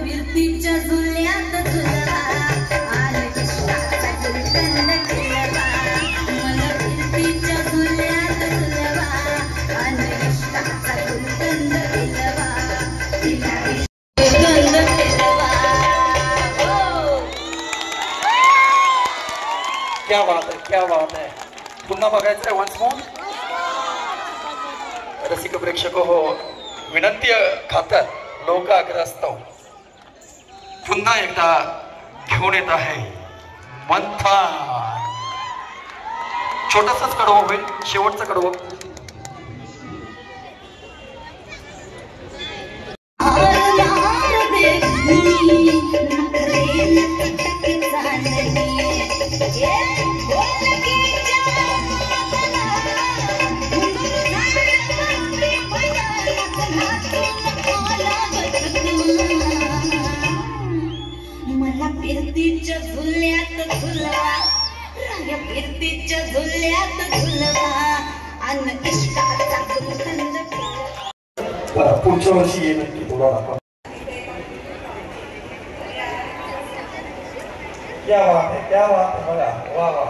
फिरतीच्या झुल्यात झुलवा आणि इष्टाचा गुलकंद केलवा मला फिरतीच्या झुल्यात झुलवा आणि इष्टाचा गुलकंद केलवा तिला गुलकंद केलवा क्या बात है, क्या बात है. पुन्हा बघायचंय वन्स मोर. रसिक प्रेक्षक हो, विनंती खातर लोकाग्रस्त पुन्हा एकदा घेऊन येत आहे मंथन. छोटासाच कडवं होईल, शेवटचं कडवं. मला फिरतीच्या झुल्यात झुलवा राया फिरतीच्या झुल्यात झुलवा अन्न इष्टाचा गुलकंद केलवा. पुढच्या वर्षी ये नक्की तुला दाखवा. क्या बात है, क्या बात है. बघा वा वा,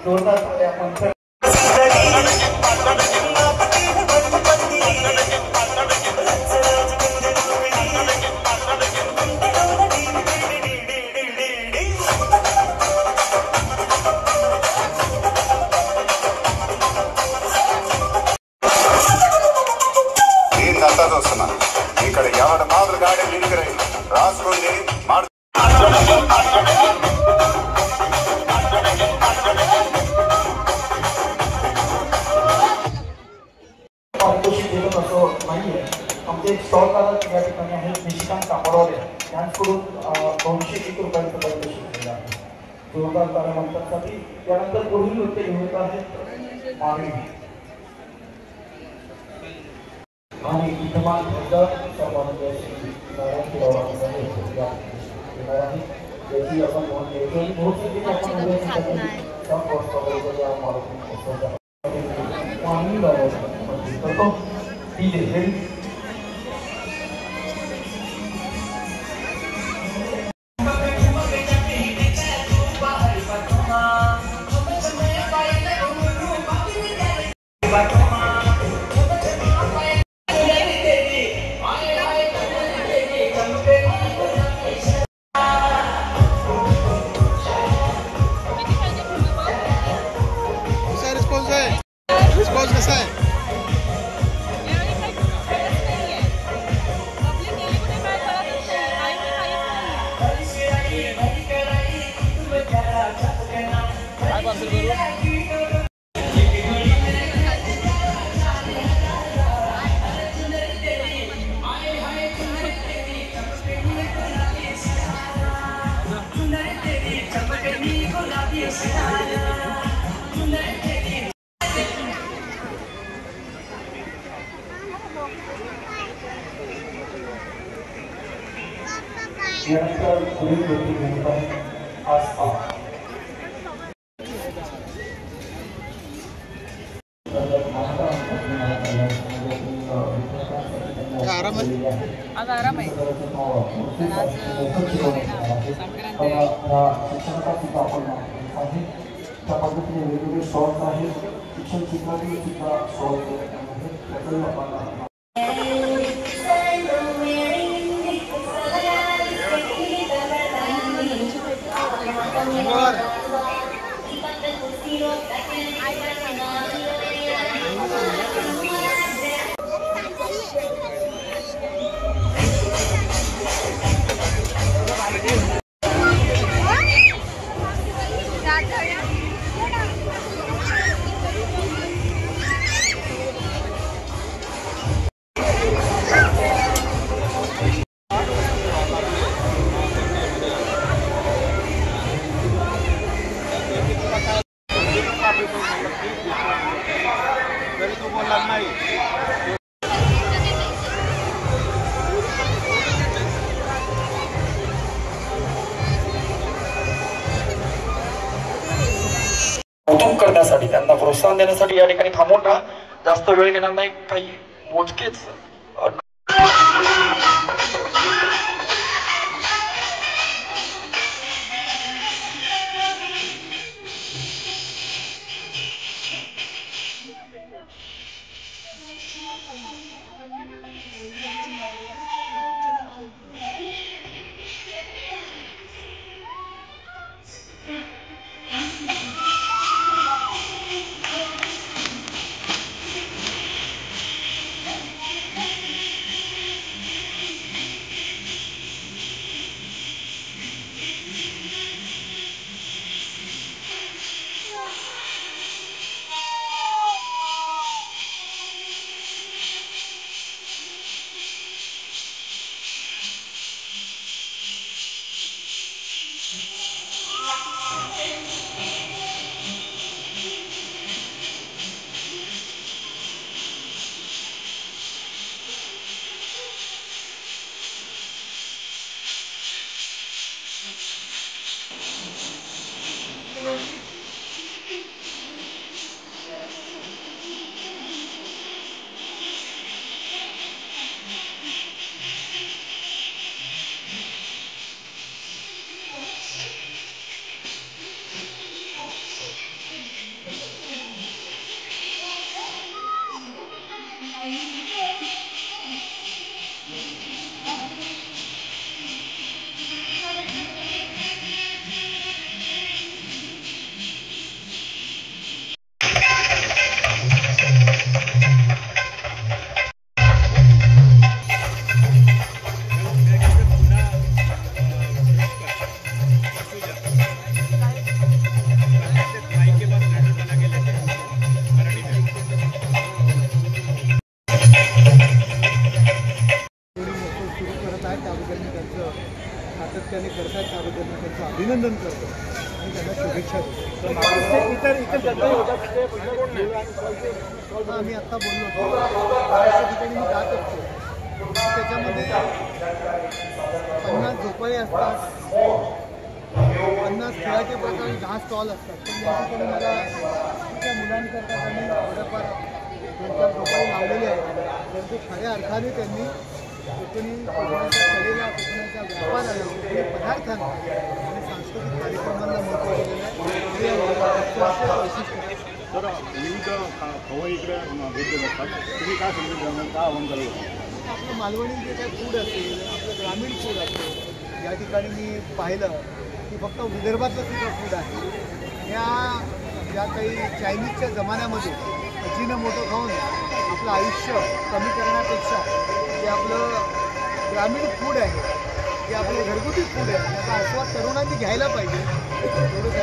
जोरदार आपण इकडे यावड मात्र गाडी निघरे राजकोंडी माड नाहीये. आमचे एक स्टॉल चालक या ठिकाणी आहे निशिकांत कापडवाले, यांच्याकडून 201 रुपयांचं पारितोषिक दिलं आहे. जोरदार तारा मंचासाठी. त्यानंतर पुढील नृत्य घेऊन येत आहेत मागणी आणि विद्यमान याची आपण नोंद घेतो. रिस्पॉन्स कसा आहे? यानंतर पुढील नृत्य घेऊन आहे आस्था. आराम आहे. आज आराम आहे. त्या पद्धतीने वेगवेगळे शॉर्ट्स आहेत. शिक्षण क्षेत्रातील सुद्धा शॉर्ट त्याच्याही आपण कौतुक करण्यासाठी, त्यांना प्रोत्साहन देण्यासाठी या ठिकाणी थांबून ना. जास्त वेळ घेणार नाही, काही मोजकेच त्याबद्दल मी त्यांचं अभिनंदन करतो आणि त्यांना शुभेच्छा देतो. आम्ही आत्ता बोललो होतो अशा ठिकाणी मी जात असतो त्याच्यामध्ये 50 झोपाळे असतात, 50 खेळाचे प्रकार 10 स्टॉल असतात. पण या ठिकाणी मला त्या मुलांकरता त्यांनी थोडंफार 2-4 झोपाळे लावलेले आहेत. परंतु खऱ्या अर्थाने त्यांनी कोकणाच्या कलेला, कोकणाच्या व्यापाराला, कोकणी पदार्थांना आणि सांस्कृतिक कार्यक्रमांना महत्त्व दिलेलं आहे. हे वैशिष्ट्य तर विविध खवय्ये इकडे भेट देत असतात. तुम्ही काय संदेश द्याल, काय आव्हान कराल? आपलं मालवणी जे काही फूड असेल, आपलं ग्रामीण फूड असेल, या ठिकाणी मी पाहिलं की फक्त विदर्भातलं सुद्धा फूड आहे. या ज्या काही चायनीजच्या जमान्यामध्ये अजिनोमोटो खाऊन आपलं आयुष्य कमी करण्यापेक्षा जे आपलं ग्रामीण फूड आहे, जे आपलं घरगुती फूड आहे, त्याचा आस्वाद तरुणांनी घ्यायला पाहिजे. एवढंच